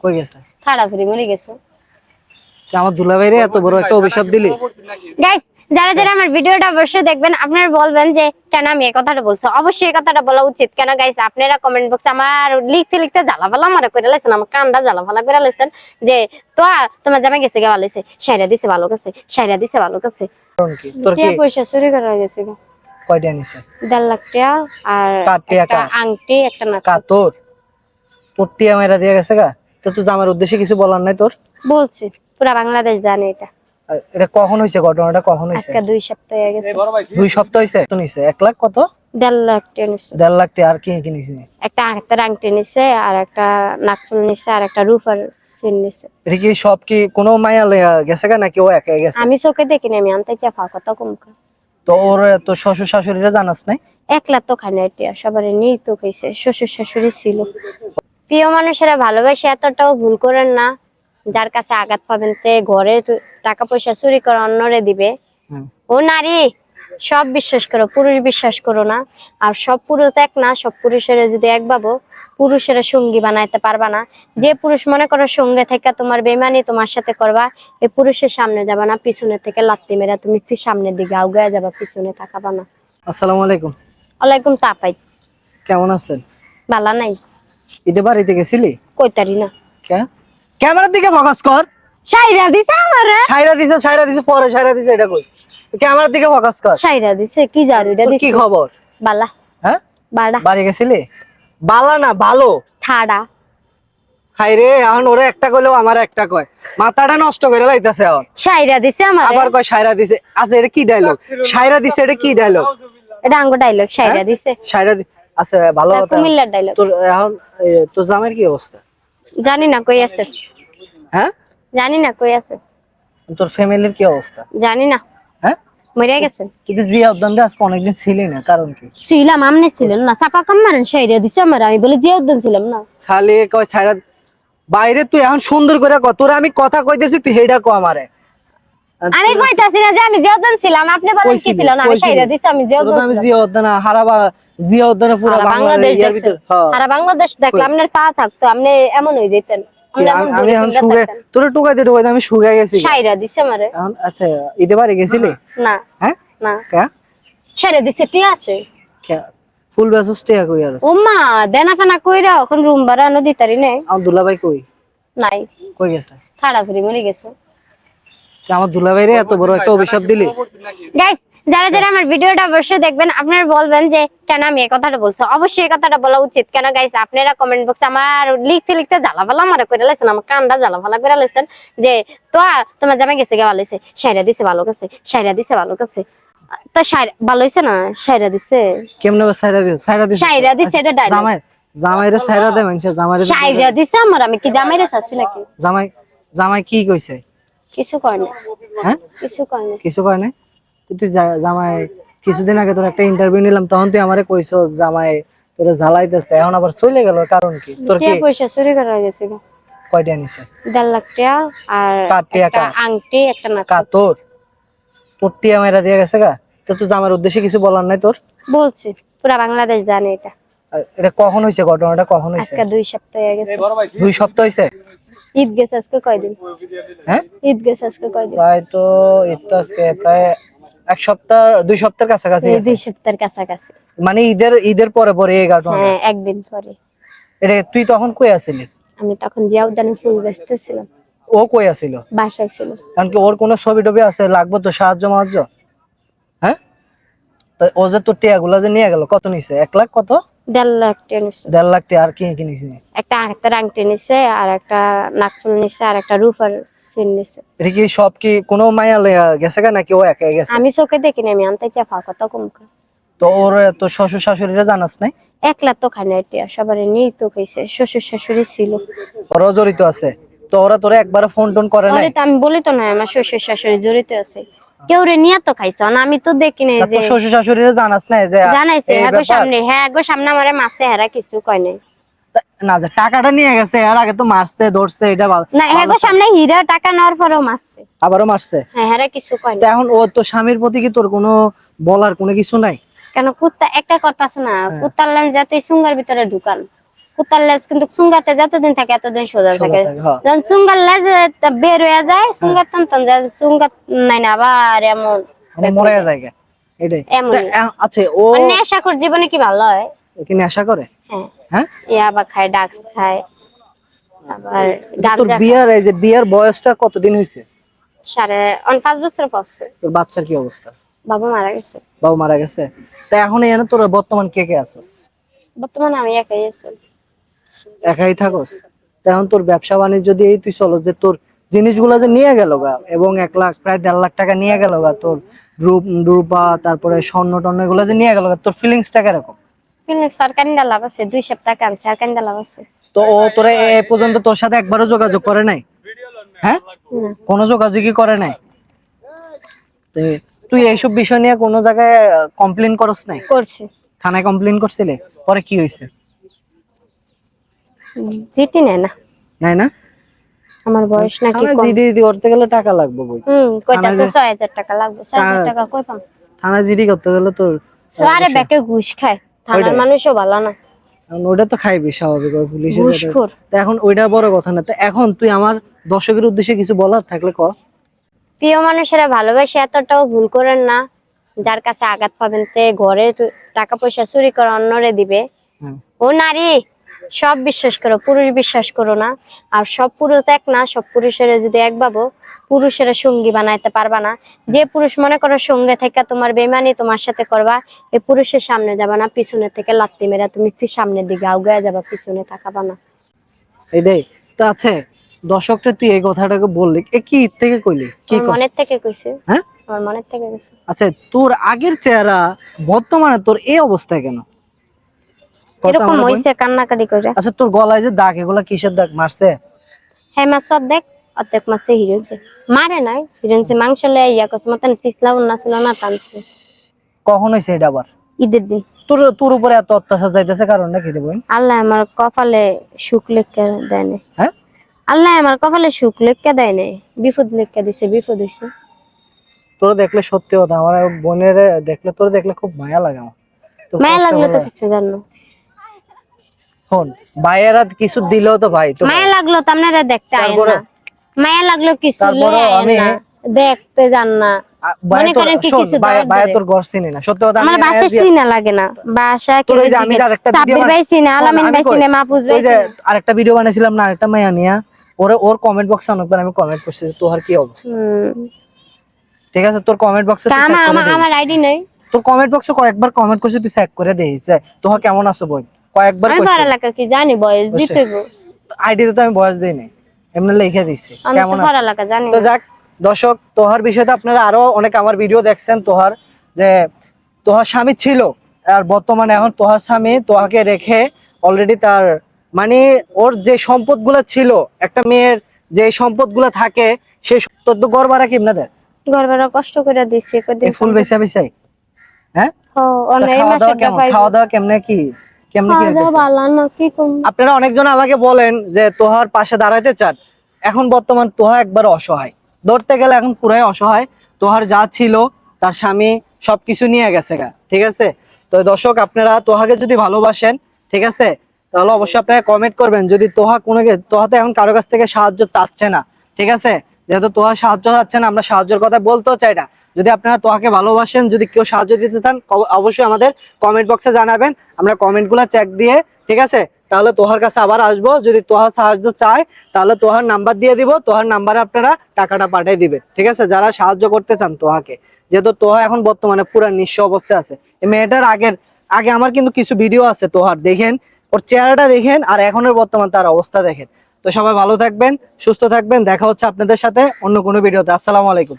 কই গেছে? থাড়া ফিরে মরে গেছে। আমার দুলাভাইরে এত বড় একটা অভিশাপ দিলি? গাইস, যারা যারা আমার ভিডিওটা অবশ্যই দেখবেন, আপনারা বলবেন যে কেন আমি এই কথাটা বলছি। অবশ্যই এই কথাটা বলা উচিত। কেন গাইস, আপনারা কমেন্ট বক্সে আমার লিখতে লিখতে জ্বালাপালা মারা করে লাইছেন, আমার কানটা জ্বালাপালা করে লাইছেন যে তোমার জামাই গেছে গে ভালো হইছে, শাইরা দিছে ভালো কাছে, শাইরা দিছে ভালো কাছে। কারণ কি? তোর কি পয়সা চুরি করা গেছে? কয়টা নিছে? 1.5 লাখ টাকা আর একটা আংটি, একটা নাক। তোর তোর টিয়া মেরা দিয়ে গেছে গা? তো তুই আমার উদ্দেশ্যে কিছু বলার নাই তোর? বলছি, পুরো বাংলাদেশ জানে এটা। এটা কখন হইছে? ঘটনাটা কখন হইছে? আজকে 2 সপ্তাহ হয়ে গেছে। 2 সপ্তাহ হইছে? তো নিছে 1 লাখ কত? 1.5 লাখ টাকা নিছে। 1.5 লাখ টাকা। আর কি কি নিছে? একটা হাতের আংটি নিছে, আর একটা নাকফুল নিছে, আর একটা রূপার চেন নিছে। এটা কি সব কি কোনো মায়া লইয়া গেছে গা নাকি ও একাই গেছে? আমি চোখে দেখিনি, আমি আনতে চাফা কথা কম। তো ওর তো শ্বশুর শাশুড়িরা জানাস নাই? 1 লাখ তো খানে এটা সবারই নিয়ে তো কইছে, শ্বশুর শাশুড়ি ছিল। প্রিয় মানুষেরা ভালোবাসে এতটাও ভুল করেন না। যার কাছে আঘাত পাবেন তে ঘরে টাকা পয়সা চুরি করে অন্যরে দিবে। ও নারী, সব বিশ্বাস করো, পুরুষ বিশ্বাস করো না। আর সব পুরুষ এক না, সব পুরুষেরা যদি এক ভাবো, পুরুষেরা সঙ্গী বানাইতে পারবা না। যে পুরুষ মনে করো সঙ্গে থেকে তোমার বেমানি তোমার সাথে করবা, এই পুরুষের সামনে যাবা না, পিছনে থেকে লাত্তি মেরা তুমি সামনের দিকে আউগায় যাবা, পিছনে তাকাবা না। আসসালামু আলাইকুম। ওয়ালাইকুম তাপাই। কেমন আছেন? ভালো নাই। ঈদে বাড়িতে গেছিলি? কইতারি না। কে? ক্যামেরার দিকে ফোকাস কর। শাইরা দিছে আমারে। শাইরা দিছে পরে শাইরা দিছে এটা কই? ক্যামেরার দিকে ফোকাস কর। শাইরা দিছে কি জারু এটা দিছে? কি খবর? বালা। হ্যাঁ? বাড়া। বাড়ি গেছিলি? বালা না ভালো। ঠাডা। হাইরে এখন ওরে একটা কইলেও আমার একটা কয়। মাথাটা নষ্ট করে লাইতাছে এখন। শাইরা দিছে আমারে। আবার কয় শাইরা দিছে। আচ্ছা এটা কি ডায়লগ? শাইরা দিছে এটা কি ডায়লগ? এটা আঙ্গো ডায়লগ, শাইরা দিছে। শাইরা আচ্ছা ভালো কথা। কুমিল্লার ডায়লগ। তোর এখন তোর জামাইয়ের কি অবস্থা? জানি না কই আছে। হ্যাঁ? জানি না কই আছে। তোর ফ্যামিলির কি অবস্থা? জানি না। হ্যাঁ? মরে গেছেন। কিন্তু জিয়া উদ্যান আজকে অনেকদিন ছিলি না, কারণ কি? ছিলাম, আমনে ছিলেন না। সাফা কাম মারেন, শাইরা দিছে আমারে। আমি বলি জিয়া উদ্যান ছিলাম না। খালি কয় ছাইরা বাইরে তুই এখন সুন্দর করে কর। তোর আমি কথা কইতেছি তুই হেডা কো আমারে। আমি কইতাছি না যে আমি জিয়া উদ্যান ছিলাম, আপনি বলেন কি ছিল না? আমি শাইরা দিছি, আমি জিয়া উদ্যান ছিলাম। আমি জিয়া উদ্যান হারাবা, জিয়া উদ্যানে পুরো বাংলাদেশ এর ভিতর। হ্যাঁ সারা বাংলাদেশ দেখলে আপনার পা থাকতো, আপনি এমন হই যেতেন। আমি এখন সুগে তোরে টুকাইতে আমি শুকাই গেছি। শাইরা দিছে আমারে। আচ্ছা ঈদে বাড়ি গেছিলি? না। হ্যাঁ? না। কে? শাইরা দিছে টি আছে। কে? ফুল বেসস টিয়া কই আর? ওমা দেনা ফানা কইরা এখন রুম ভাড়া ন দিতারি নাই। আমার দুলাভাই কই? নাই। কই গেছে? থাড়া ফিরে মরে গেছে। আমার দুলাভাইরে এত বড় একটা অভিশাপ দিলি? গাইস, যারা যারা আমার ভিডিওটা অবশ্যই দেখবেন, আপনারা বলবেন যে কেন আমি এই কথাটা বলছি। অবশ্যই এই কথাটা বলা উচিত। কেন গাইস, আপনারা কমেন্ট বক্সে আমার লিখতে লিখতে জ্বালাপালা মারা করে লাইছেন, আমার কানটা জ্বালাপালা করে লাইছেন যে তোমার জামাই গেছে গে ভালো হইছে, শাইরা দিছে ভালো কাছে, শাইরা দিছে ভালো কাছে। তো ভালো হইছে না? শাইরা দিছে। কেমনে শাইরা দিছে? শাইরা দিছে এটা ডায়লগ। জামাইরে শাইরা দে মানছে, জামাইরে শাইরা দিছে আমার। আমি কি জামাইরে চাচ্ছি নাকি? জামাই কি কইছে? কিছু কয় না। হ্যাঁ? কিছু কয় না। কিছু কয় না? তুই জামাই কিছুদিন আগে তোর একটা ইন্টারভিউ নিলাম, তখন তুই আমারে কইছো জামাই তোরে ঝালাইতেছে, এখন আবার চলে গেল, কারণ কি? তোর কি পয়সা চুরি করা গেছে? কয়টা নিছে? 1.5 লাখ টাকা আর একটা আংটি, একটা নাক। তোর টিয়া মেরা দিয়ে গেছে গা? তো তুই আমার উদ্দেশ্যে কিছু বলার নাই তোর? বলছি, পুরো বাংলাদেশ জানে এটা। এটা কখন হইছে? ঘটনাটা কখন হইছে? আজকে 2 সপ্তাহ হয়ে গেছে। 2 সপ্তাহ হইছে? ঈদ গেছে আজকে কয়দিন? হ্যাঁ? ঈদ গেছে আজকে কয়দিন? প্রায় তো ঈদ তো আজকে প্রায় 1 সপ্তাহ 2 সপ্তাহের কাছাকাছি। 2 সপ্তাহের কাছাকাছি। মানে ঈদের পরে পরে এই ঘটনা? হ্যাঁ, একদিন পরে। এটা তুই তখন কই আছিলি? আমি তখন জিয়া উদ্যানে ফুল বেচতেছিলাম। ও কই আছিল? বাসায় ছিল। কারণ কি ওর কোনো ছবি টবি আছে? লাগবে তো সাহায্য মাহায্য। হ্যাঁ? তো ও যে তোর টিয়াগুলা যে নিয়ে গেল, কত নিছে? 1 লাখ কত? 1.5 লাখ টাকা নিছে। 1.5 লাখ টাকা। আর কি কি নিছে? একটা হাতের আংটি নিছে, আর একটা নাকফুল নিছে, আর একটা রূপার চেন নিছে। এটা কি সব কি কোনো মায়া লইয়া গেছে গা নাকি ও একাই গেছে? আমি চোখে দেখিনি, আমি আনতে চাফা কথা কম। তো ওর তো শ্বশুর শাশুড়িরা জানাস নাই? 1 লাখ তো খানে এটা সবারই নিয়ে তো কইছে, শ্বশুর শাশুড়ি ছিল। ওরা জড়িত আছে? তো ওরা তোরে একবার ফোন টোন করে নাই? আমি বলি তো না আমার শ্বশুর শাশুড়ি জড়িত আছে। কেউ রে নিয়ে তো খাইছে না, আমি তো দেখিনি যে। শ্বশুর শাশুড়িরা জানাস নাই যে? জানাইছে হ্যাঁ গো সামনে আমারে মাসে হারা কিছু কয় নাই। না যে টাকাটা নিয়ে গেছে, এর আগে তো মারছে ধরছে, এটা না হ্যাঁ গো সামনে হীরা টাকা নেওয়ার পরেও মারছে। আবারও মারছে? হ্যাঁ, হারা কিছু কয় না। এখন ও তো স্বামীর প্রতি কি তোর কোনো বলার কোনো কিছু নাই? কেন কুত্তা একটা কথা আছে না, কুত্তার লান যাতে সুঙ্গার ভিতরে ঢুকান। কুত্তার লেজ কিন্তু চুঙ্গাতে যতদিন থাকে এতদিন সোজা সোজা থাকে, থাকে, হ্যাঁ। যখন চুঙ্গার লেজ বের হয়ে যায় চুঙ্গার তন্তন যায়, চুঙ্গা নাই না আবার এমন মানে মরে যায় এটাই। এমনই। আচ্ছা ও মানে নেশাখোর জীবনে কি ভালো হয়? কি নেশা করে? হ্যাঁ, হ্যাঁ, ইয়াবা খায়, ডাক্স খায়, আবার আচ্ছা, তোর গাঞ্জা খায়। বিয়ার এই যে বিয়ার বয়সটা কতদিন হয়েছে? 5.5 বছর। তোর বাচ্চার কি অবস্থা? বাবা মারা গেছে। বাবা মারা গেছে। তা এখন এখানে তোর বর্তমান কে কে আছিস? বর্তমানে আমি একাই আছি। একাই থাকস? তা এখন তোর ব্যবসা বাণিজ্য দিয়েই তুই চলো, যে তোর জিনিসগুলো যে নিয়ে গেল গা এবং 1 লাখ প্রায় 1.5 লাখ টাকা নিয়ে গেল গা, তোর রূপা তারপরে স্বর্ণ টর্ণ এগুলো যে নিয়ে গেল গা, তোর ফিলিংসটা কিরকম? কিন্তু সরকারি লাভ আছে, 2 সপ্তাহ কাম সরকারি লাভ আছে। তো ও তোরে এ পর্যন্ত তোর সাথে একবারও যোগাযোগ করে নাই? হ্যাঁ, না, কোনো যোগাযোগই করে নাই? তো তুই এইসব বিষয় নিয়ে কোনো জায়গায় কমপ্লেইন করস নাই? করছে। থানায় কমপ্লেইন করছিলে? পরে কি হয়েছে? জিটি নেয় না, নাই না? আমার বয়স নাকি থানায় কম। জিডি করতে গেলে টাকা লাগবে বই। কইতাছে 6000 টাকা লাগবে। 6000 টাকা কই পাম? থানায় জিডি করতে গেলে তোর আরে ব্যাকে ঘুষ খায়, থানার ওইটাই। মানুষও ভালো না, এখন ওটা তো খাইবি স্বাভাবিক, ওই পুলিশের কথা। ঘুষখোর। তা এখন ওইটা বড় কথা না। তো এখন তুই আমার দর্শকের উদ্দেশ্যে কিছু বলার থাকলে ক। প্রিয় মানুষেরা ভালোবাসে এতটাও ভুল করেন না, যার কাছে আঘাত পাবেন তে ঘরে টাকা পয়সা চুরি করে অন্যরে দিবে। হ্যাঁ। ও নারী, সব বিশ্বাস করো, পুরুষ বিশ্বাস করো না। আর সব পুরুষ এক না, সব পুরুষেরা যদি এক ভাবো, পুরুষেরা সঙ্গী বানাইতে পারবা না। যে পুরুষ মনে করো সঙ্গে থেকে তোমার বেমানি তোমার সাথে করবা, এই পুরুষের সামনে যাবা না, পিছনে থেকে লাত্তি মেরা তুমি সামনের দিকে আউগায় যাবা, পিছনে তাকাবা না। এইটাই তো আছে। দর্শকটা তুই এই কথাটাকে বললি, এ কি থেকে কইলি? কি আমার মনের থেকে কইছে। হ্যাঁ, আমার মনের থেকে কইছে। আচ্ছা তোর আগের চেহারা বর্তমানে তোর এই অবস্থা কেন? কত এরকম আমরা বল। হইছে কান্নাকাটি করে। আচ্ছা তোর গলায় যে দাগ, এগুলা কিসের দাগ? মারছে? হ্যাঁ, মাছ অর্ধেক অর্ধেক মাছে হিরোইছে। মারে নাই, হিরোইছে মাংস লে ইয়া করছে, মতন পিছলা উন্না ছিল না, টানছে। কখন হয়েছে এটা আবার? ঈদের দিন। তোর তোর উপরে এত অত্যাচার যাইতেছে কারণটা কি রে বোন? আল্লাহ আমার কপালে সুখ লেখা দেয় নাই। হ্যাঁ, আল্লাহ আমার কপালে সুখ লেখা দেয় নাই, বিপদ লেখা দিছে, বিপদ হইছে। তোর দেখলে সত্যি কথা, আমার বোনের দেখলে, তোর দেখলে খুব মায়া লাগে আমার। তোর মায়া কষ্ট লাগলো তো হলো। কিছু জানো, শোন, ভাইয়েরা কিছু দিলেও তো ভাই তো মায়া লাগলো তো আপনারা দেখতে আইন তারপরে না, মায়া লাগলো কিছু তারপরে লয়ে আইন আমি না, দেখতে যান না। ভাই মনে তোর করেন কি শোন, কিছু ভাই দরকার তোর ঘর চিনি না, সত্যি কথা। আমার বাসা চিনা লাগে না, বাসা তোর কেউ ওই যে আমি যে আরেকটা ভিডিও সাব্বির ভাই চিনে, আলামিন ভাই চিনে, মাহফুজ তুই ভাই যে চিনে। আরেকটা ভিডিও বানাইছিলাম না, আরেকটা মাইয়া নিয়া, ওর কমেন্ট বক্সে অনেকবার আমি কমেন্ট করছি তোর কি অবস্থা। ঠিক আছে, তোর কমেন্ট বক্সে তুই চেক করে আমার দেখিস। আইডি নাই। তোর কমেন্ট বক্সে কয়েকবার কমেন্ট করছিস, তুই চেক করে দেখিস তোহা কেমন আছো বোন, কয়েকবার আমি করছিস। পড়ালেখা কি জানি, বয়স দিতে হইব। আইডিতে তো আমি বয়স দেই নাই, এমনি লিখে দিছি আমি তো কেমন আছিস। পড়ালেখা জানি তো না। যাক দর্শক, তোহার বিষয়টা আপনারা আরো অনেক আমার ভিডিও দেখছেন, তোহার যে তোহার স্বামী ছিল, আর বর্তমানে এখন তোহার স্বামী তোহাকে রেখে অলরেডি তার মানে ওর যে সম্পদগুলো ছিল, একটা মেয়ের যে সম্পদগুলো থাকে, সেই তোর তো গড় ভাড়া কেমনে দেস? ঘরবারা কষ্ট করে দিছি কদিন। এই ফুল বেচা বেচাই? হ্যাঁ, ও তা অনেক খাওয়া মাসে দাওয়া কেমন? পাইব। খাওয়া দাওয়া কেমনে কি খাওয়া হইতেছে? ভালো না, কি কম। আপনারা অনেকজন আমাকে বলেন যে তোহার পাশে দাঁড়াইতে চান। এখন বর্তমান তোহা একবার অসহায়, ধরতে গেলে এখন পুরাই অসহায়। তোহার যা ছিল তার স্বামী সবকিছু নিয়ে গেছে গা, ঠিক আছে। তো দর্শক, আপনারা তোহাকে যদি ভালোবাসেন, ঠিক আছে, তাহলে অবশ্যই আপনারা কমেন্ট করবেন। যদি তোহা তোহাতে এখন কারো কাছ থেকে সাহায্য চাচ্ছে না, ঠিক আছে, যেহেতু তোহা সাহায্য চাচ্ছে না, আমরা সাহায্যের কথা বলতেও চাই না। যদি আপনারা তোহাকে ভালোবাসেন, যদি কেউ সাহায্য দিতে চান, অবশ্যই আমাদের কমেন্ট বক্সে জানাবেন, আমরা কমেন্টগুলো চেক দিয়ে, ঠিক আছে, তাহলে তোহার কাছে আবার আসবো। যদি তোহার সাহায্য চায়, তাহলে তোহার নাম্বার দিয়ে দিব, তোহার নাম্বারে আপনারা টাকাটা পাঠিয়ে দিবেন, ঠিক আছে, যারা সাহায্য করতে চান তোহাকে। যেহেতু তোহা এখন বর্তমানে পুরো নিঃস্ব অবস্থায় আছে। এই মেয়েটার আগে আমার কিন্তু কিছু ভিডিও আছে তোহার, দেখেন ওর চেহারাটা দেখেন, আর এখনের বর্তমান তার অবস্থা দেখেন। তো সবাই ভালো থাকবেন, সুস্থ থাকবেন, দেখা হচ্ছে আপনাদের সাথে অন্য কোনো ভিডিওতে। আসসালামু আলাইকুম।